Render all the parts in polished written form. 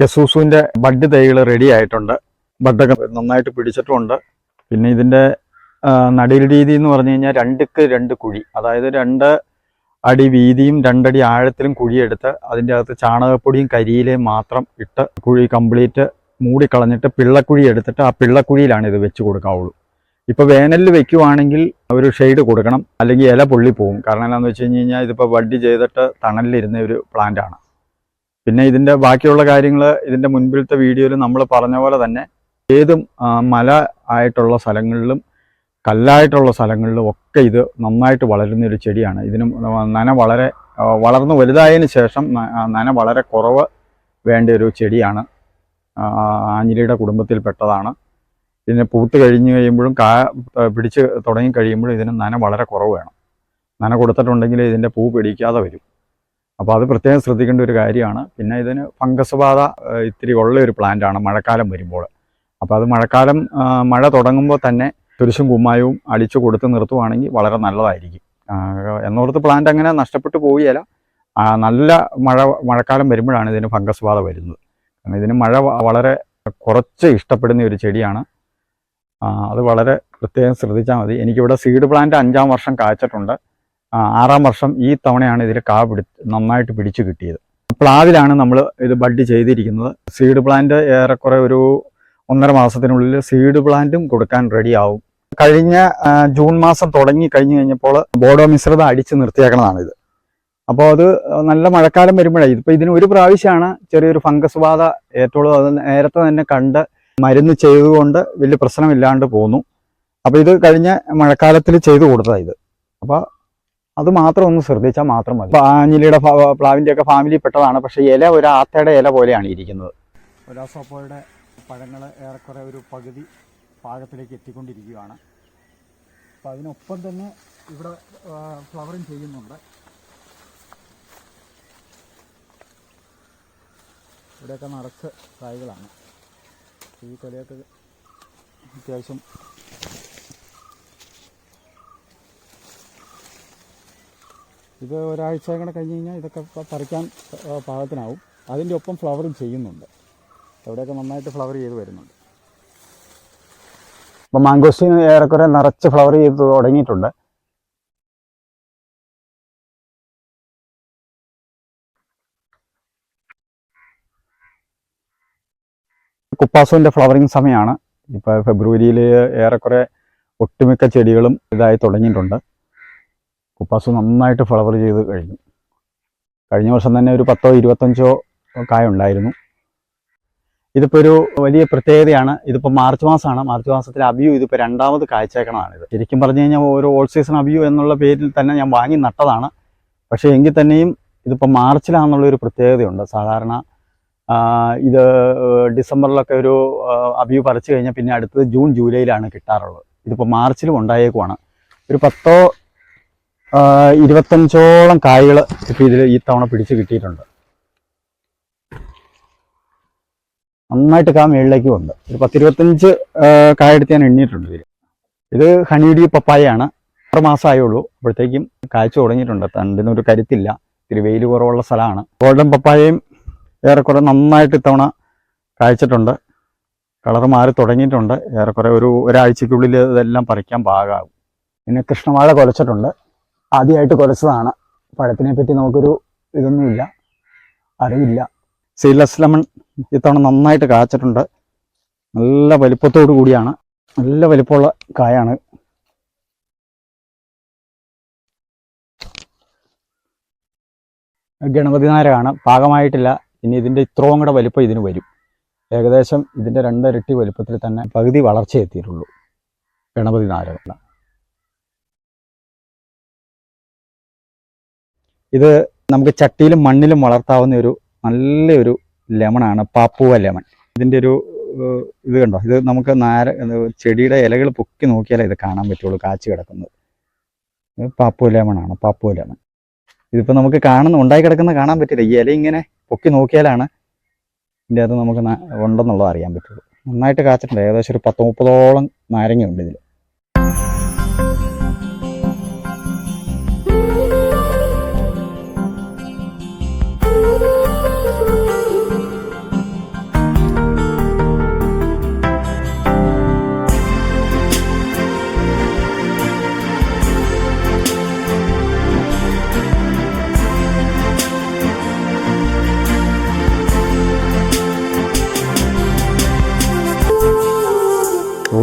കെസൂസുവിൻ്റെ bud തൈകൾ ready ആയിട്ടുണ്ട്. ബഡൊക്കെ നന്നായിട്ട് പിടിച്ചിട്ടുമുണ്ട്. പിന്നെ ഇതിൻ്റെ നടീൽ രീതി എന്ന് പറഞ്ഞു കഴിഞ്ഞാൽ 2ക്ക് 2 കുഴി, അതായത് 2 അടി വീതിയും 2 അടി ആഴത്തിലും കുഴിയെടുത്ത് അതിൻ്റെ അകത്ത് ചാണകപ്പൊടിയും കരിയിലയും മാത്രം ഇട്ട് കുഴി കംപ്ലീറ്റ് മൂടിക്കളഞ്ഞിട്ട് പിള്ളക്കുഴി എടുത്തിട്ട് ആ പിള്ളക്കുഴിയിലാണ് ഇത് വെച്ച് കൊടുക്കാവുള്ളൂ. ഇപ്പോൾ വേനലിൽ വെക്കുവാണെങ്കിൽ ഒരു ഷെയ്ഡ് കൊടുക്കണം, അല്ലെങ്കിൽ ഇല പൊള്ളിപ്പോവും. കാരണം എന്താണെന്ന് വെച്ച് കഴിഞ്ഞാൽ ഇതിപ്പോൾ ബഡ് ചെയ്തിട്ട് തണലിലിരുന്ന ഒരു പ്ലാന്റാണ്. പിന്നെ ഇതിൻ്റെ ബാക്കിയുള്ള കാര്യങ്ങൾ ഇതിൻ്റെ മുൻപിലത്തെ വീഡിയോയിൽ നമ്മൾ പറഞ്ഞ പോലെ തന്നെ ഏതും മല ആയിട്ടുള്ള സ്ഥലങ്ങളിലും കല്ലായിട്ടുള്ള സ്ഥലങ്ങളിലും ഒക്കെ ഇത് നന്നായിട്ട് വളരുന്ന ഒരു ചെടിയാണ്. ഇതിന് നന വളർന്ന് വലുതായതിന് ശേഷം നന വളരെ കുറവ് വേണ്ട ഒരു ചെടിയാണ്. ആഞ്ഞിലിയുടെ കുടുംബത്തിൽപ്പെട്ടതാണ്. ഇതിനെ പൂത്ത് കഴിഞ്ഞ് കഴിയുമ്പോഴും പിടിച്ച് തുടങ്ങി കഴിയുമ്പോഴും ഇതിന് നന വളരെ കുറവ് വേണം. നന കൊടുത്തിട്ടുണ്ടെങ്കിൽ ഇതിൻ്റെ പൂ പിടിക്കാതെ വരും. അപ്പോൾ അത് പ്രത്യേകം ശ്രദ്ധിക്കേണ്ട ഒരു കാര്യമാണ്. പിന്നെ ഇതിന് ഫംഗസ് ബാധ ഇത്തിരി ഉള്ള ഒരു പ്ലാന്റാണ് മഴക്കാലം വരുമ്പോൾ. അപ്പോൾ അത് മഴ തുടങ്ങുമ്പോൾ തന്നെ തുരിശും കുമ്മായവും അടിച്ചു കൊടുത്ത് നിർത്തുവാണെങ്കിൽ വളരെ നല്ലതായിരിക്കും. എന്നോർത്ത് പ്ലാന്റ് അങ്ങനെ നഷ്ടപ്പെട്ടു പോവുകയില്ല. നല്ല മഴക്കാലം വരുമ്പോഴാണ് ഇതിന് ഫംഗസ് ബാധ വരുന്നത്. കാരണം ഇതിന് മഴ വളരെ കുറച്ച് ഇഷ്ടപ്പെടുന്ന ഒരു ചെടിയാണ്. അത് വളരെ പ്രത്യേകം ശ്രദ്ധിച്ചാൽ മതി. എനിക്കിവിടെ സീഡ് പ്ലാന്റ് 5-ാം വർഷം കായ്ച്ചിട്ടുണ്ട്. 6-ാം വർഷം ഈ തവണയാണ് ഇതിൽ നന്നായിട്ട് പിടിച്ചു കിട്ടിയത്. പ്ലാവിലാണ് നമ്മൾ ഇത് ബഡ് ചെയ്തിരിക്കുന്നത്. സീഡ് പ്ലാന്റ് ഏറെക്കുറെ ഒരു 1.5 മാസത്തിനുള്ളിൽ സീഡ് പ്ലാന്റും കൊടുക്കാൻ റെഡിയാവും. കഴിഞ്ഞ ജൂൺ മാസം തുടങ്ങി കഴിഞ്ഞപ്പോൾ ബോഡോ മിശ്രിതം അടിച്ച് നിർത്തിയേക്കണതാണിത്. അപ്പോൾ അത് നല്ല മഴക്കാലം വരുമ്പോഴാണ് ഇതിപ്പോൾ ഇതിന് ഒരു പ്രാവശ്യമാണ് ചെറിയൊരു ഫംഗസ് ബാധ ഏറ്റവും അത് നേരത്തെ തന്നെ കണ്ട് മരുന്ന് ചെയ്തുകൊണ്ട് വലിയ പ്രശ്നമില്ലാണ്ട് പോന്നു. അപ്പോൾ ഇത് കഴിഞ്ഞ മഴക്കാലത്തിൽ ചെയ്തു കൊടുത്തതാണ് ഇത്. അപ്പോൾ അത് മാത്രം ഒന്ന് ശ്രദ്ധിച്ചാൽ മാത്രം മതി. ആഞ്ഞിലിയുടെ പ്ലാവിൻ്റെയൊക്കെ ഫാമിലി പെട്ടതാണ്. പക്ഷേ ഇല ഒരു ആത്തയുടെ ഇല പോലെയാണ് ഇരിക്കുന്നത്. ഒരാസോപ്പോയുടെ പഴങ്ങൾ ഏറെക്കുറെ ഒരു പകുതി പാകത്തിലേക്ക് എത്തിക്കൊണ്ടിരിക്കുകയാണ്. അപ്പോൾ അതിനൊപ്പം തന്നെ ഇവിടെ ഫ്ലവറിങ് ചെയ്യുന്നുണ്ട്. ഇവിടെയൊക്കെ നിറച്ച് കായ്കളാണ്. ഈ കൊലയൊക്കെ അത്യാവശ്യം ഇത് ഒരാഴ്ച കൂടെ കഴിഞ്ഞ് കഴിഞ്ഞാൽ ഇതൊക്കെ പറിക്കാൻ പാകത്തിനാവും. അതിൻ്റെ ഒപ്പം ഫ്ലവറും ചെയ്യുന്നുണ്ട്. അവിടെയൊക്കെ നന്നായിട്ട് ഫ്ലവർ ചെയ്ത് വരുന്നുണ്ട്. അപ്പോൾ മാംഗോസ്റ്റീൻ ഏറെക്കുറെ നിറച്ച് ഫ്ലവർ ചെയ്ത് തുടങ്ങിയിട്ടുണ്ട്. കുപ്പാസുവിൻ്റെ ഫ്ലവറിങ് സമയമാണ്. ഇപ്പോൾ ഫെബ്രുവരിയിൽ ഏറെക്കുറെ ഒട്ടുമിക്ക ചെടികളും ഇതായി തുടങ്ങിയിട്ടുണ്ട്. കുപ്പാസു നന്നായിട്ട് ഫ്ലവർ ചെയ്ത് കഴിഞ്ഞു. കഴിഞ്ഞ വർഷം തന്നെ ഒരു 10-25 കായ ഉണ്ടായിരുന്നു. ഇതിപ്പോൾ ഒരു വലിയ പ്രത്യേകതയാണ്. ഇതിപ്പോൾ മാർച്ച് മാസമാണ്. മാർച്ച് മാസത്തിൽ അബിയു ഇതിപ്പോൾ 2ാമത് കായ്ച്ചേക്കണതാണിത്. ശരിക്കും പറഞ്ഞു കഴിഞ്ഞാൽ ഒരു ഓൾ സീസൺ അബിയു എന്നുള്ള പേരിൽ തന്നെ ഞാൻ വാങ്ങി നട്ടതാണ്. പക്ഷേ എങ്കിൽ തന്നെയും ഇതിപ്പോൾ മാർച്ചിലാണെന്നുള്ളൊരു പ്രത്യേകതയുണ്ട്. സാധാരണ ഇത് ഡിസംബറിലൊക്കെ ഒരു അബിയു പറിച്ചു കഴിഞ്ഞാൽ പിന്നെ അടുത്തത് ജൂൺ ജൂലൈയിലാണ് കിട്ടാറുള്ളത്. ഇതിപ്പോൾ മാർച്ചിലും ഉണ്ടായേക്കുവാണ്. ഒരു 10-25 കായ്കൾ ഇപ്പോൾ ഇതിൽ ഈ തവണ പിടിച്ച് കിട്ടിയിട്ടുണ്ട്. നന്നായിട്ട് മേളിലേക്കും ഉണ്ട്. ഒരു 10-25 കായെടുത്ത് ഞാൻ എണ്ണിയിട്ടുണ്ട് ഇതിൽ. ഇത് ഹണിഡി പപ്പായയാണ്. 6 മാസമായുള്ളൂ. അപ്പോഴത്തേക്കും കായ്ച്ചു തുടങ്ങിയിട്ടുണ്ട്. തണ്ടിനൊരു കരുത്തില്ല. ഇത്തിരി വെയിൽ കുറവുള്ള സ്ഥലമാണ്. ഗോൾഡൻ പപ്പായയും ഏറെക്കുറെ നന്നായിട്ട് ഇത്തവണ കായ്ച്ചിട്ടുണ്ട്. കളർ മാറി തുടങ്ങിയിട്ടുണ്ട്. ഏറെക്കുറെ ഒരാഴ്ചക്കുള്ളിൽ ഇതെല്ലാം പറിക്കാൻ പാകമാകും. പിന്നെ കൃഷ്ണവാഴ കുലച്ചിട്ടുണ്ട്. ആദ്യമായിട്ട് കുലച്ചതാണ്. പഴത്തിനെ പറ്റി നമുക്കൊരു ഇതൊന്നുമില്ല, അറിയില്ല. സീഡ്ലെസ് ലെമൺ ഇത്തവണ നന്നായിട്ട് കായ്ച്ചിട്ടുണ്ട്. നല്ല വലിപ്പത്തോടു കൂടിയാണ്. നല്ല വലിപ്പമുള്ള കായാണ്. ഗണപതി നാരകമാണ്. പാകമായിട്ടില്ല. ഇനി ഇതിൻ്റെ ഇത്രയും കൂടെ വലിപ്പം ഇതിന് വരും. ഏകദേശം ഇതിൻ്റെ 2 ഇരട്ടി വലിപ്പത്തിൽ തന്നെ പകുതി വളർച്ച എത്തിയിട്ടുള്ളൂ ഗണപതി നാരകം. ഇത് നമുക്ക് ചട്ടിയിലും മണ്ണിലും വളർത്താവുന്ന ഒരു നല്ലൊരു ലെമണാണ്. Papua lemon. ഇതിൻ്റെ ഒരു ഇത് കണ്ടോ, ഇത് നമുക്ക് ചെടിയുടെ ഇലകൾ പൊക്കി നോക്കിയാലേ ഇത് കാണാൻ പറ്റുള്ളൂ കാച്ചു കിടക്കുന്നത്. പാപ്പുവ ലെമണാണ്. പാപ്പുവ ലെമൺ ഇതിപ്പോൾ നമുക്ക് ഉണ്ടായി കിടക്കുന്നത് കാണാൻ പറ്റില്ല. ഈ ഇല ഇങ്ങനെ പൊക്കി നോക്കിയാലാണ് ഇതിൻ്റെ അത് നമുക്ക് ഉണ്ടെന്നുള്ളത് അറിയാൻ പറ്റുള്ളൂ. നന്നായിട്ട് കാച്ചിട്ടുണ്ട്. ഏകദേശം ഒരു 10-30 നാരങ്ങയുണ്ട് ഇതിൽ.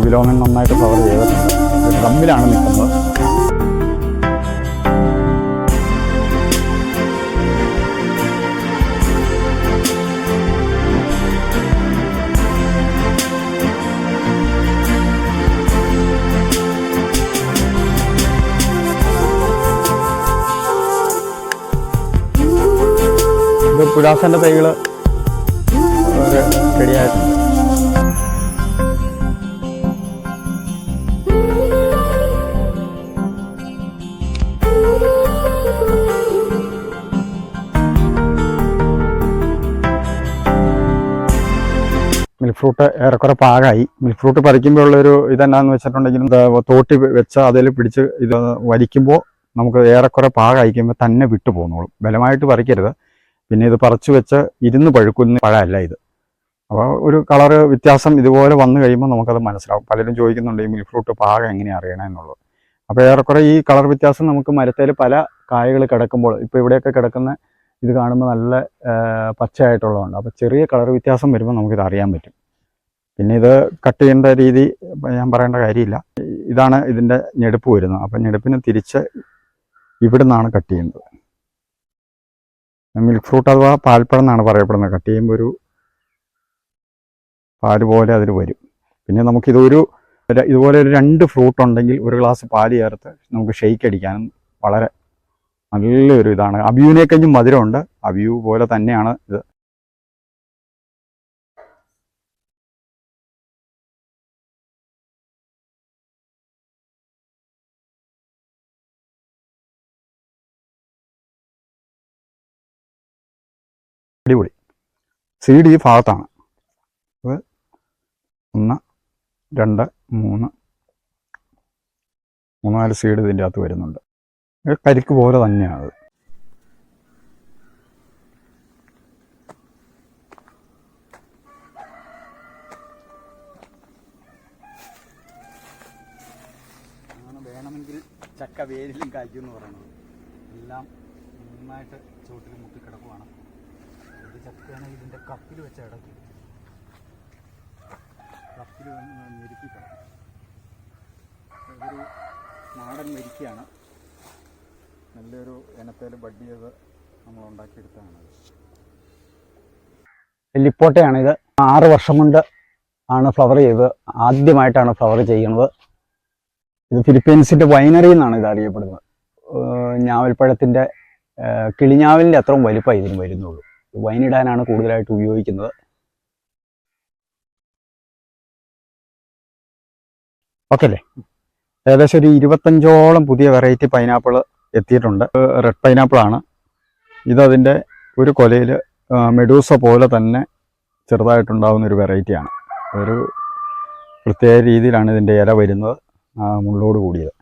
ബിലോണിൽ നന്നായിട്ട് ഫ്ലവർ ചെയ്തിട്ടുണ്ട്. ഡ്രമ്മിലാണ് നിൽക്കുന്നത്. ഇത് പുലാസൻ്റെ തൈകൾ റെഡിയായിട്ടുണ്ട്. മിൽക്ക് ഫ്രൂട്ട് ഏറെക്കുറെ പാകമായി. മിൽക്ക് ഫ്രൂട്ട് പറിക്കുമ്പോൾ ഉള്ളൊരു ഇതെന്നാന്ന് വെച്ചിട്ടുണ്ടെങ്കിൽ തോട്ടി വെച്ച് അതിൽ പിടിച്ച് ഇത് വലിക്കുമ്പോൾ നമുക്ക് ഏറെക്കുറെ പാകമായിക്കുമ്പോൾ തന്നെ വിട്ടു പോന്നോളും. ബലമായിട്ട് പറിക്കരുത്. പിന്നെ ഇത് പറിച്ചു വെച്ച് ഇരുന്ന് പഴുക്കുന്ന പഴമല്ല ഇത്. അപ്പോൾ ഒരു കളറ് വ്യത്യാസം ഇതുപോലെ വന്നു കഴിയുമ്പോൾ നമുക്കത് മനസ്സിലാവും. പലരും ചോദിക്കുന്നുണ്ട് ഈ മിൽക്ക് ഫ്രൂട്ട് പാകം എങ്ങനെ അറിയണമെന്നുള്ളത്. അപ്പോൾ ഏറെക്കുറെ ഈ കളർ വ്യത്യാസം നമുക്ക് മരത്തിൽ പല കായകൾ കിടക്കുമ്പോൾ, ഇപ്പോൾ ഇവിടെയൊക്കെ കിടക്കുന്ന ഇത് കാണുമ്പോൾ നല്ല പച്ചയായിട്ടുള്ളതുണ്ട്. അപ്പോൾ ചെറിയ കളർ വ്യത്യാസം വരുമ്പോൾ നമുക്കിത് അറിയാൻ പറ്റും. പിന്നെ ഇത് കട്ട് ചെയ്യേണ്ട രീതി ഞാൻ പറയേണ്ട കാര്യമില്ല. ഇതാണ് ഇതിൻ്റെ ഞെടുപ്പ് വരുന്നത്. അപ്പം ഞെടുപ്പിന് തിരിച്ച് ഇവിടെ നിന്നാണ് കട്ട് ചെയ്യുന്നത്. മിൽക്ക് ഫ്രൂട്ട് അഥവാ പാൽപ്പഴം എന്നാണ് പറയപ്പെടുന്നത്. കട്ട് ചെയ്യുമ്പോൾ ഒരു പാല് പോലെ അതിൽ വരും. പിന്നെ നമുക്കിതൊരു ഇതുപോലെ ഒരു 2 ഫ്രൂട്ട് ഉണ്ടെങ്കിൽ ഒരു ഗ്ലാസ് പാല് ചേർത്ത് നമുക്ക് ഷെയ്ക്ക് അടിക്കാനും വളരെ നല്ലൊരു ഇതാണ്. അബിയുവിനെ കഴിഞ്ഞും മധുരമുണ്ട്. അബിയു പോലെ തന്നെയാണ് ഇത്. അടിപൊളി. സീഡ് ഈ ഭാഗത്താണ്. 1 2 3 4 സീഡ് ഇതിൻ്റെ അകത്ത് വരുന്നുണ്ട്. കരിക്ക് പോലെ തന്നെയാണ് അത്. വേണമെങ്കിൽ ചക്ക വേരിലും കായ്ക്കുമെന്ന് പറയുന്നത്. എല്ലാം നന്നായിട്ട് ചുവട്ടിൽ മുട്ടി കിടക്കുവാണ്. ഇത് ചക്കയാണെങ്കിൽ ഇതിൻ്റെ കപ്പിൽ വെച്ച് ഇടയ്ക്ക് കപ്പിൽ ഞെരുക്കി കിടക്കും. ഇതൊരു നാടൻ മെരിക്കയാണ്. നല്ലൊരു ഇനത്തേൽ ബഡ് ചെയ്ത് നമ്മൾ ഉണ്ടാക്കിയെടുത്തതാണ്. ലിപ്പോട്ടയാണിത്. 6 വർഷം കൊണ്ട് ആണ് ഫ്ലവർ ചെയ്തത്. ആദ്യമായിട്ടാണ് ഫ്ലവർ ചെയ്യുന്നത്. ഇത് ഫിലിപ്പീൻസിൻ്റെ വൈനറി എന്നാണ് ഇത് അറിയപ്പെടുന്നത്. ഞാവൽപ്പഴത്തിൻ്റെ കിളിഞ്ഞാവലിൻ്റെ അത്രയും വലിപ്പമായി ഇതിന് വരുന്നുള്ളൂ. വൈനിടാനാണ് കൂടുതലായിട്ട് ഉപയോഗിക്കുന്നത്. ഓക്കെ അല്ലേ? ഏകദേശം ഒരു 25ഓളം പുതിയ വെറൈറ്റി പൈനാപ്പിൾ എത്തിയിട്ടുണ്ട്. റെഡ് പൈനാപ്പിളാണ്. ഇതതിൻ്റെ ഒരു കൊലയിൽ മെഡൂസ പോലെ തന്നെ ചെറുതായിട്ടുണ്ടാകുന്ന ഒരു വെറൈറ്റിയാണ്. ഒരു പ്രത്യേക രീതിയിലാണ് ഇതിൻ്റെ ഇല വരുന്നത്, മുള്ളോട് കൂടിയത്.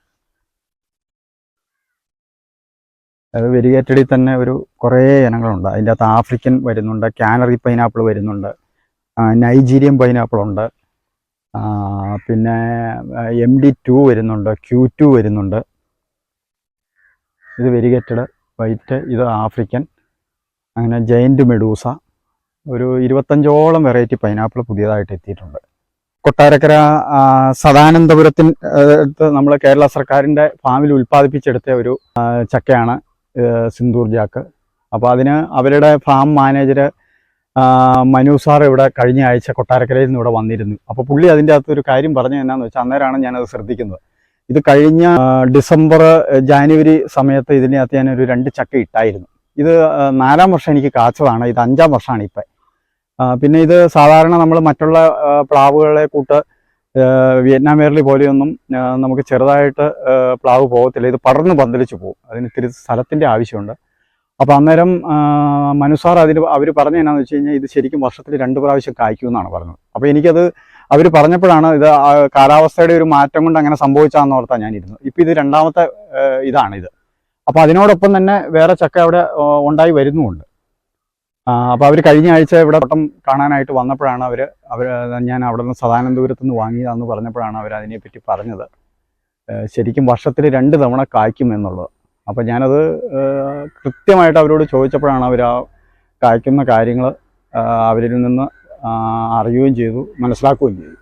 അത് വെരിഗേറ്റഡിൽ തന്നെ ഒരു കുറേ ഇനങ്ങളുണ്ട്. അതിൻ്റെ അകത്ത് ആഫ്രിക്കൻ വരുന്നുണ്ട്, കാനറി പൈനാപ്പിൾ വരുന്നുണ്ട്, നൈജീരിയൻ പൈനാപ്പിളുണ്ട്, പിന്നെ MD2 വരുന്നുണ്ട്, Q2 വരുന്നുണ്ട്. ഇത് വെരിഗേറ്റഡ് വൈറ്റ്, ഇത് ആഫ്രിക്കൻ, അങ്ങനെ ജയൻറ്റ് മെഡൂസ. ഒരു 25ഓളം വെറൈറ്റി പൈനാപ്പിൾ പുതിയതായിട്ട് എത്തിയിട്ടുണ്ട്. കൊട്ടാരക്കര സദാനന്ദപുരത്തിന് നമ്മൾ കേരള സർക്കാരിൻ്റെ ഫാമിൽ ഉൽപ്പാദിപ്പിച്ചെടുത്ത ഒരു ചക്കയാണ് സിന്ദൂർ ജാക്ക്. അപ്പോൾ അതിന് അവരുടെ ഫാം മാനേജർ മനു സാർ ഇവിടെ കഴിഞ്ഞ ആഴ്ച കൊട്ടാരക്കരയിൽ നിന്ന് ഇവിടെ വന്നിരുന്നു. അപ്പോൾ പുള്ളി അതിൻ്റെ അകത്ത് ഒരു കാര്യം പറഞ്ഞു എന്നാന്ന് വെച്ചാൽ, അന്നേരമാണ് ഞാനത് ശ്രദ്ധിക്കുന്നത്. ഇത് കഴിഞ്ഞ ഡിസംബർ ജാനുവരി സമയത്ത് ഇതിനകത്ത് ഞാനൊരു 2 ചക്ക ഇട്ടായിരുന്നു. ഇത് 4ാം വർഷം എനിക്ക് കാച്ചതാണ്. ഇത് 5ാം വർഷമാണ് ഇപ്പം. പിന്നെ ഇത് സാധാരണ നമ്മൾ മറ്റുള്ള പ്ലാവുകളെ കൂട്ട് വിയറ്റ്നാം വേർലി പോലെയൊന്നും നമുക്ക് ചെറുതായിട്ട് പ്ലാവ് പോകത്തില്ല. ഇത് പടർന്ന് പന്തലിച്ച് പോകും. അതിന് ഇത്തിരി സ്ഥലത്തിൻ്റെ ആവശ്യമുണ്ട്. അപ്പോൾ അന്നേരം മനുസാർ അവർ പറഞ്ഞു എന്നാന്ന് വെച്ച് കഴിഞ്ഞാൽ ഇത് ശരിക്കും വർഷത്തിൽ 2 പ്രാവശ്യം കായ്ക്കുമെന്നാണ് പറഞ്ഞത്. അപ്പോൾ എനിക്കത് അവർ പറഞ്ഞപ്പോഴാണ് ഇത് കാലാവസ്ഥയുടെ ഒരു മാറ്റം കൊണ്ട് അങ്ങനെ സംഭവിച്ചാന്ന് ഓർത്താൽ ഞാനിരുന്നു. ഇപ്പം ഇത് 2ാമത്തെ ഇതാണിത്. അപ്പോൾ അതിനോടൊപ്പം തന്നെ വേറെ ചക്ക അവിടെ ഉണ്ടായി വരുന്നുമുണ്ട്. അപ്പോൾ അവർ കഴിഞ്ഞ ആഴ്ച ഇവിടെ തോട്ടം കാണാനായിട്ട് വന്നപ്പോഴാണ് ഞാൻ അവിടെ നിന്ന് സദാനന്ദപുരത്ത് നിന്ന് വാങ്ങിയതാണെന്ന് പറഞ്ഞപ്പോഴാണ് അവർ അതിനെപ്പറ്റി പറഞ്ഞത്. ശരിക്കും വർഷത്തിൽ 2 തവണ കായ്ക്കും എന്നുള്ളത്. അപ്പോൾ ഞാനത് കൃത്യമായിട്ട് അവരോട് ചോദിച്ചപ്പോഴാണ് അവർ ആ കായ്ക്കുന്ന കാര്യങ്ങൾ അവരിൽ നിന്ന് അറിയുകയും ചെയ്തു, മനസ്സിലാക്കുകയും ചെയ്തു.